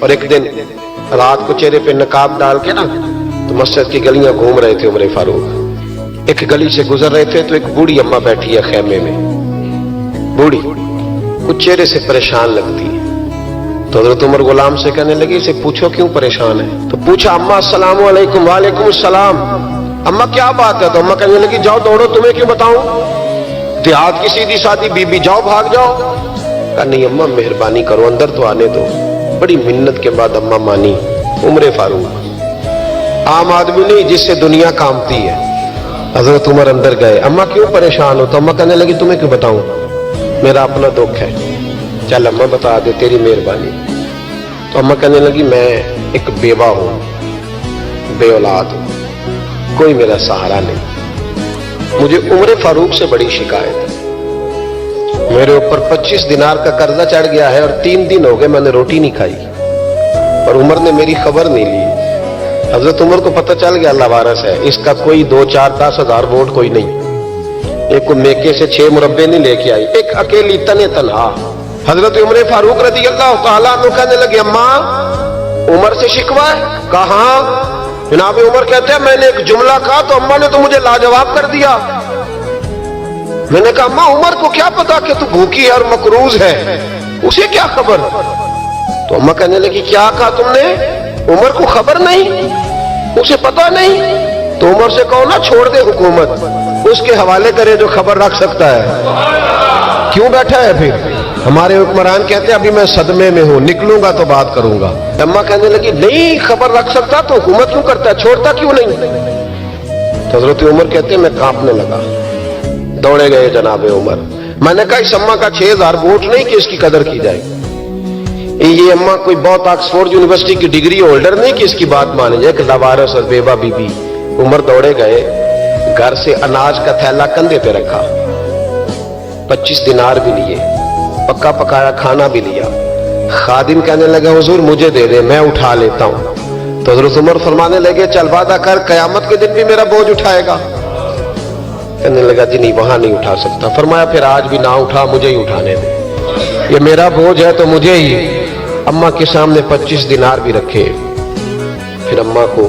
और एक दिन रात को चेहरे पे नकाब डाल के ना तो मस्जिद की गलियां घूम रहे थे उमर फारूक। एक गली से गुजर रहे थे तो एक बूढ़ी अम्मा बैठी है खेमे में, बूढ़ी कुछ चेहरे से परेशान लगती है। तो हजरत उमर गुलाम से कहने लगे इसे पूछो क्यों परेशान है। तो पूछा अम्मा अस्सलाम वालेकुम। वालेकुम अस्सलाम। अम्मा क्या बात है। तो अम्मा कहने लगी जाओ दौड़ो, तुम्हें क्यों बताऊं, देहात की सीधी सादी बीबी, जाओ भाग जाओ। कहा नहीं अम्मा मेहरबानी करो, अंदर तो आने दो। बड़ी मिन्नत के बाद अम्मा मानी। उमर फारूक आम आदमी नहीं जिससे दुनिया कामती है। हजरत उमर अंदर गए। अम्मा क्यों परेशान हो। तो अम्मा कहने लगी तुम्हें क्यों बताऊं, मेरा अपना दुख है। चल अम्मा बता दे, तेरी मेहरबानी। तो अम्मा कहने लगी मैं एक बेवा हूं, बे औलाद हूं, कोई मेरा सहारा नहीं। मुझे उमर फारूक से बड़ी शिकायत है। मेरे ऊपर 25 दिनार का कर्जा चढ़ गया है और 3 दिन हो गए मैंने रोटी नहीं खाई और उमर ने मेरी खबर नहीं ली। हजरत उमर को पता चल गया अल्लाह वारस है, इसका कोई 2, 4, 10 हजार वोट कोई नहीं। एक को मेके से 6 मुरब्बे नहीं लेके आई, एक अकेली तने तनहा। हजरत उमर फारूक रज़ी अल्लाह तआला अन्हु कहने लगे अम्मा उमर से शिकवा है। कहा जनाब उमर कहते हैं मैंने एक जुमला कहा तो अम्मा ने तो मुझे लाजवाब कर दिया। मैंने कहा अम्मा उमर को क्या पता कि तू भूखी है और मकरूज है, उसे क्या खबर। तो अम्मा कहने लगी क्या कहा तुमने, उमर को खबर नहीं, उसे पता नहीं। तो उमर से कहो ना छोड़ दे हुकूमत, उसके हवाले करे जो खबर रख सकता है। क्यों बैठा है फिर। हमारे हुक्मरान कहते हैं अभी मैं सदमे में हूं, निकलूंगा तो बात करूंगा। अम्मा कहने लगी नहीं खबर रख सकता तो हुकूमत क्यों करता है, छोड़ता क्यों नहीं। तो हजरत उमर कहते हैं मैं कांपने लगा। दौड़े गए जनाब उमर। मैंने कहा इस अम्मा का 6000 वोट नहीं कि इसकी कदर की जाए। ये अम्मा कोई बहुत ऑक्सफोर्ड यूनिवर्सिटी की डिग्री होल्डर नहीं कि इसकी बात मानी जाए। कि लवारस और बेवा बीबी। उमर दौड़े गए, घर से अनाज का थैला कंधे पे रखा, 25 दिनार भी लिए, पक्का पकाया खाना भी लिया। खादिम कहने लगा हुजूर मुझे दे दे मैं उठा लेता हूं। तो हजरत उमर फरमाने लगे चल वादा कर कयामत के दिन भी मेरा बोझ उठाएगा। कहने लगा जी नहीं वहां नहीं उठा सकता। फरमाया फिर आज भी ना उठा, मुझे ही उठाने दे, ये मेरा बोझ है तो मुझे ही। अम्मा के सामने 25 दिनार भी रखे। फिर अम्मा को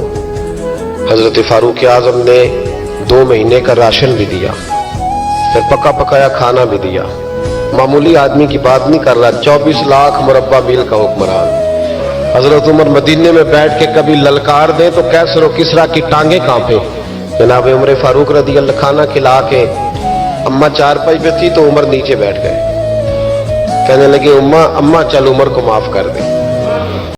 हजरत फारूक आजम ने 2 महीने का राशन भी दिया, फिर पका पकाया खाना भी दिया। मामूली आदमी की बात नहीं कर रहा, 24 लाख मुरब्बा मील का हुक्मरान। हजरत उमर मदीने में बैठ के कभी ललकार दे तो कैसर और किसरा की टांगे कांपे। जनाब उमर फारूक रज़ी अल्लाह खाना खिला के अम्मा चारपाई पे थी तो उमर नीचे बैठ गए। कहने लगे अम्मा चल उमर को माफ कर दे।